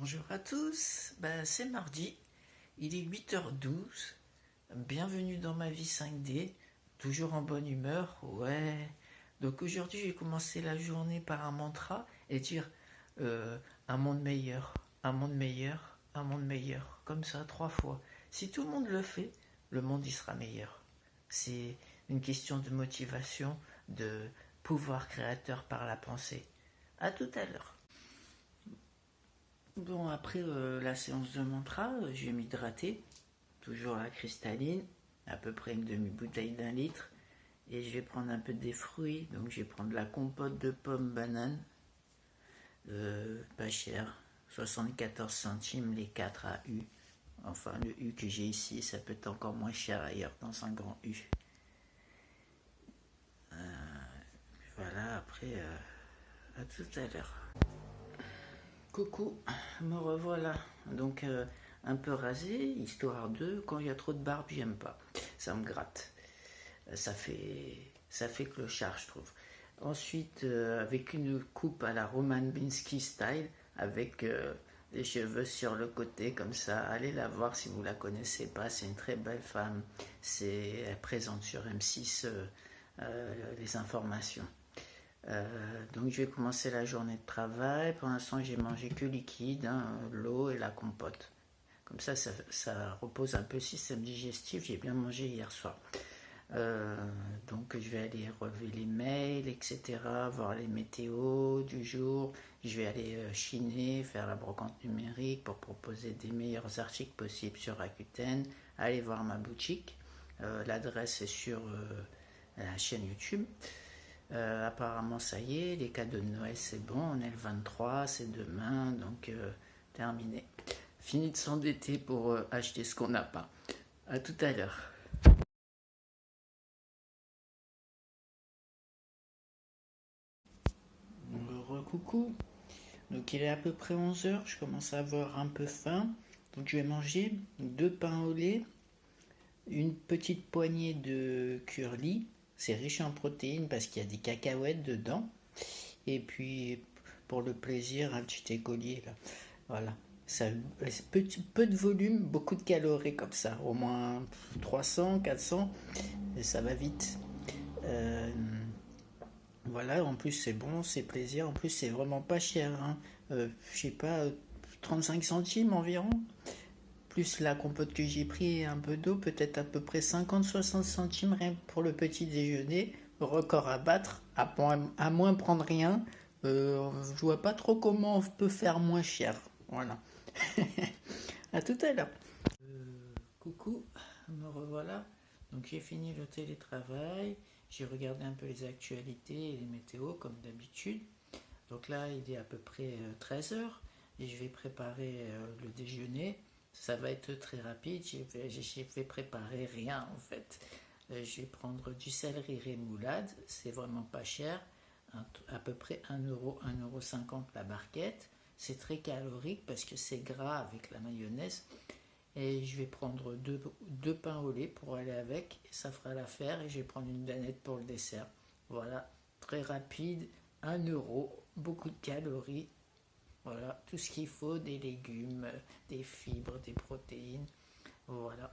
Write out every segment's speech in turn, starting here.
Bonjour à tous, c'est mardi, il est 8h12, bienvenue dans ma vie 5D, toujours en bonne humeur, ouais. Donc aujourd'hui j'ai commencé la journée par un mantra et dire un monde meilleur, un monde meilleur, un monde meilleur, comme ça 3 fois. Si tout le monde le fait, le monde y sera meilleur. C'est une question de motivation, de pouvoir créateur par la pensée. À tout à l'heure. Bon, après la séance de mantra, je vais m'hydrater, toujours la cristalline, à peu près une demi-bouteille d'1 litre. Et je vais prendre un peu des fruits, donc je vais prendre la compote de pommes banane, pas cher, 74 centimes les 4 à U. Enfin, le U que j'ai ici, ça peut être encore moins cher ailleurs, dans un grand U. Voilà, après, à tout à l'heure. Coucou, me revoilà. Donc un peu rasé, histoire de, quand il y a trop de barbe, j'aime pas. Ça me gratte. Ça fait clochard, je trouve. Ensuite, avec une coupe à la Roman Binsky style, avec les cheveux sur le côté comme ça. Allez la voir si vous la connaissez pas. C'est une très belle femme. Elle présente sur M6 les informations. Donc je vais commencer la journée de travail. Pour l'instant, j'ai mangé que liquide, l'eau et la compote. Comme ça repose un peu le système digestif. J'ai bien mangé hier soir. Donc je vais aller relever les mails, etc., voir les météos du jour. Je vais aller chiner, faire la brocante numérique pour proposer des meilleurs articles possibles sur Rakuten. Aller voir ma boutique. L'adresse est sur la chaîne YouTube. Apparemment ça y est, les cadeaux de Noël c'est bon, on est le 23, c'est demain, donc terminé. Fini de s'endetter pour acheter ce qu'on n'a pas. À tout à l'heure. Coucou. Donc il est à peu près 11h, je commence à avoir un peu faim. Donc je vais manger 2 pains au lait, une petite poignée de curly. C'est riche en protéines parce qu'il y a des cacahuètes dedans. Et puis pour le plaisir, un petit écolier là. Voilà. Ça, peu de volume, beaucoup de calories comme ça. Au moins 300, 400. Et ça va vite. Voilà, en plus c'est bon, c'est plaisir. En plus c'est vraiment pas cher, hein. Je sais pas, 35 centimes environ. Plus la compote que j'ai pris et un peu d'eau, peut-être à peu près 50-60 centimes rien que pour le petit déjeuner. Record à battre, à moins prendre rien. Je vois pas trop comment on peut faire moins cher. Voilà. À tout à l'heure. Coucou, me revoilà. Donc j'ai fini le télétravail. J'ai regardé un peu les actualités et les météos comme d'habitude. Donc là, il est à peu près 13h et je vais préparer le déjeuner. Ça va être très rapide. J'ai fait préparer rien en fait. Je vais prendre du céleri rémoulade. C'est vraiment pas cher. À peu près 1 euro, 1,50 € la barquette. C'est très calorique parce que c'est gras avec la mayonnaise. Et je vais prendre deux pains au lait pour aller avec. Et ça fera l'affaire. Et je vais prendre une danette pour le dessert. Voilà, très rapide. 1 euro, beaucoup de calories. Voilà, tout ce qu'il faut, des légumes, des fibres, des protéines. Voilà.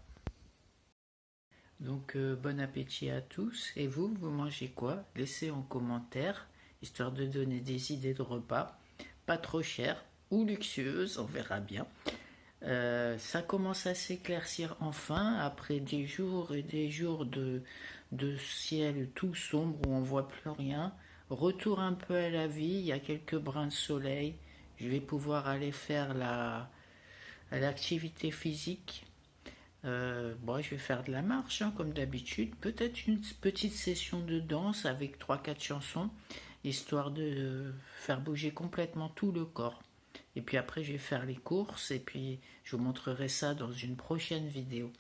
Donc bon appétit à tous. Et vous mangez quoi? Laissez en commentaire, histoire de donner des idées de repas. Pas trop chères ou luxueuses, on verra bien. Ça commence à s'éclaircir enfin, après des jours et des jours de ciel tout sombre où on voit plus rien. Retour un peu à la vie, il y a quelques brins de soleil. Je vais pouvoir aller faire l'activité physique. Je vais faire de la marche, hein, comme d'habitude. Peut-être une petite session de danse avec 3-4 chansons, histoire de faire bouger complètement tout le corps. Et puis après, je vais faire les courses et puis je vous montrerai ça dans une prochaine vidéo.